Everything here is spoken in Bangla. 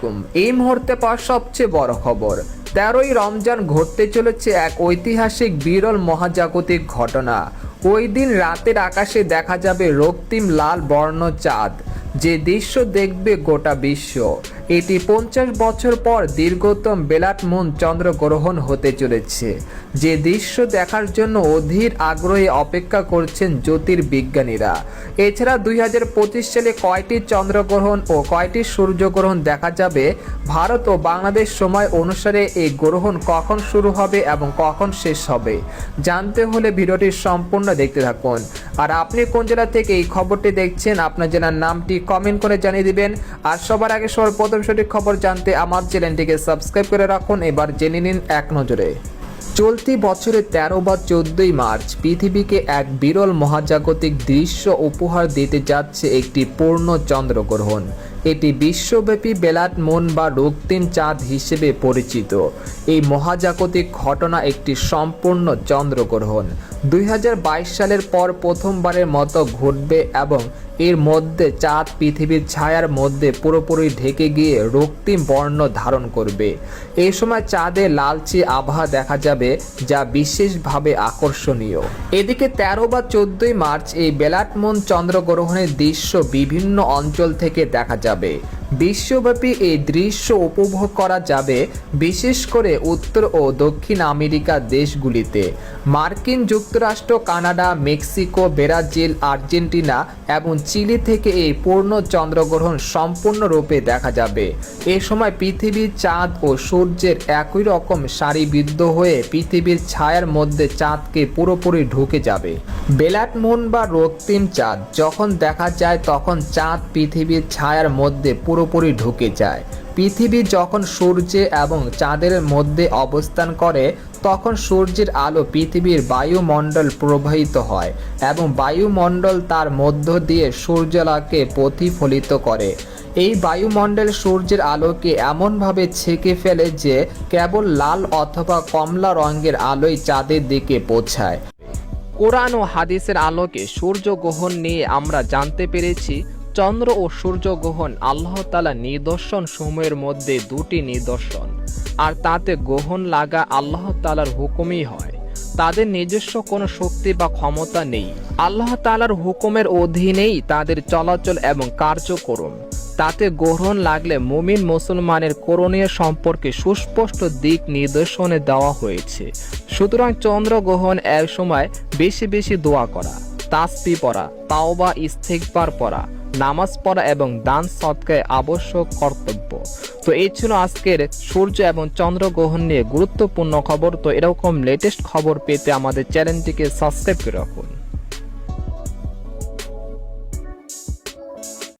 আলাইকুম। এই মুহূর্তে পাওয়া সবচেয়ে বড় খবর, 13ই রমজান ঘটতে চলেছে এক ঐতিহাসিক বিরল মহাজাগতিক ঘটনা। ওই দিন রাতের আকাশে দেখা যাবে রক্তিম লাল বর্ণ চাঁদ, যে দৃশ্য দেখবে গোটা বিশ্ব। এটি 50 বছর পর দীর্ঘতম ব্লাড মুন চন্দ্রগ্রহণ হতে চলেছে, যে দৃশ্য দেখার জন্য অধীর আগ্রহে অপেক্ষা করছেন জ্যোতির্বিজ্ঞানীরা। এছাড়া 2025 সালে কয়টি চন্দ্রগ্রহণ ও কয়টি সূর্যগ্রহণ দেখা যাবে, ভারত ও বাংলাদেশ সময় অনুসারে এই গ্রহণ কখন শুরু হবে এবং কখন শেষ হবে, জানতে হলে ভিডিওটি সম্পূর্ণ দেখতে থাকুন। আর আপনি কোন জেলা থেকে এই খবরটি দেখছেন, আপনার জেলার নামটি কমেন্ট করে জানিয়ে দিবেন। আর সবার আগে সর্বপ্রথম সঠিক খবর জানতে আমার চ্যানেলটিকে সাবস্ক্রাইব করে রাখুন। এবার জেনে নিন এক নজরে। চলতি বছরের 13 বা 14ই মার্চ পৃথিবীকে এক বিরল মহাজাগতিক দৃশ্য উপহার দিতে যাচ্ছে একটি পূর্ণ চন্দ্রগ্রহণ। এটি বিশ্বব্যাপী ব্লাড মুন বা রক্তিম চাঁদ হিসেবে পরিচিত। এই মহাজাগতিক ঘটনা একটি সম্পূর্ণ চন্দ্রগ্রহণ 2022 সালের পর প্রথমবারের মতো ঘটবে এবং এর মধ্যে চাঁদ পৃথিবীর ছায়ার মধ্যে পুরোপুরি ঢেকে গিয়ে রক্তিম বর্ণ ধারণ করবে। এই সময় চাঁদে লালচে আভা দেখা যাবে, যা বিশেষভাবে আকর্ষণীয়। এদিকে 13 বা 14ই মার্চ এই ব্লাড মুন চন্দ্রগ্রহণের দৃশ্য বিভিন্ন অঞ্চল থেকে দেখা যাবে। বিশ্বব্যাপী এই দৃশ্য উপভোগ করা যাবে বিশেষ করে উত্তর ও দক্ষিণ আমেরিকার দেশগুলিতে। মার্কিন যুক্তরাষ্ট্র, কানাডা, মেক্সিকো, ব্রাজিল, আর্জেন্টিনা এবং চিলি থেকে এই পূর্ণ চন্দ্রগ্রহণ সম্পূর্ণরূপে দেখা যাবে। এ সময় পৃথিবীর চাঁদ ও সূর্যের একই রকম সারিবদ্ধ হয়ে পৃথিবীর ছায়ার মধ্যে চাঁদকে পুরোপুরি ঢুকে যাবে। ব্লাড মুন বা রক্তিম চাঁদ যখন দেখা যায়, তখন চাঁদ পৃথিবীর ছায়ার মধ্যে পুরোপুরি ঢুকে যায়। পৃথিবী যখন সূর্য এবং চাঁদের মধ্যে অবস্থান করে, তখন সূর্যের আলো পৃথিবীর বায়ুমণ্ডল প্রবাহিত হয় এবং বায়ুমণ্ডল তার মধ্য দিয়ে সূর্যালোকে প্রতিফলিত করে। এই বায়ুমণ্ডল সূর্যের আলোকে এমনভাবে ছেঁকে ফেলে যে কেবল লাল অথবা কমলা রঙের আলোই চাঁদের দিকে পৌঁছায়। কোরআন ও হাদিসের আলোকে সূর্যগ্রহণ নিয়ে আমরা জানতে পেরেছি, চন্দ্র ও সূর্যগ্রহণ আল্লাহ তাআলার নিদর্শন সমূহের মধ্যে দুটি নিদর্শন, আর তাতে গ্রহণ লাগা আল্লাহ তাআলার হুকুমই হয়। তাদের নিজস্ব কোনো শক্তি বা ক্ষমতা নেই। আল্লাহ তাআলার হুকুমের অধীনেই তাদের চলাচল এবং কার্যক্রম। তাতে গ্রহণ লাগলে মুমিন মুসলমানের করণীয় সম্পর্কে সুস্পষ্ট দিক নির্দেশনে দেওয়া হয়েছে। সুতরাং চন্দ্রগ্রহণ এক সময় বেশি বেশি দোয়া করা, তাসবিহ পড়া, তাওবা ইস্তিগফার পড়া, নামাজ পড়া এবং দান সদকায় আবশ্যক কর্তব্য। তো এই ছিল আজকের সূর্য এবং চন্দ্রগ্রহণ নিয়ে গুরুত্বপূর্ণ খবর। তো এরকম লেটেস্ট খবর পেতে আমাদের চ্যানেলটিকে সাবস্ক্রাইব করে রাখুন।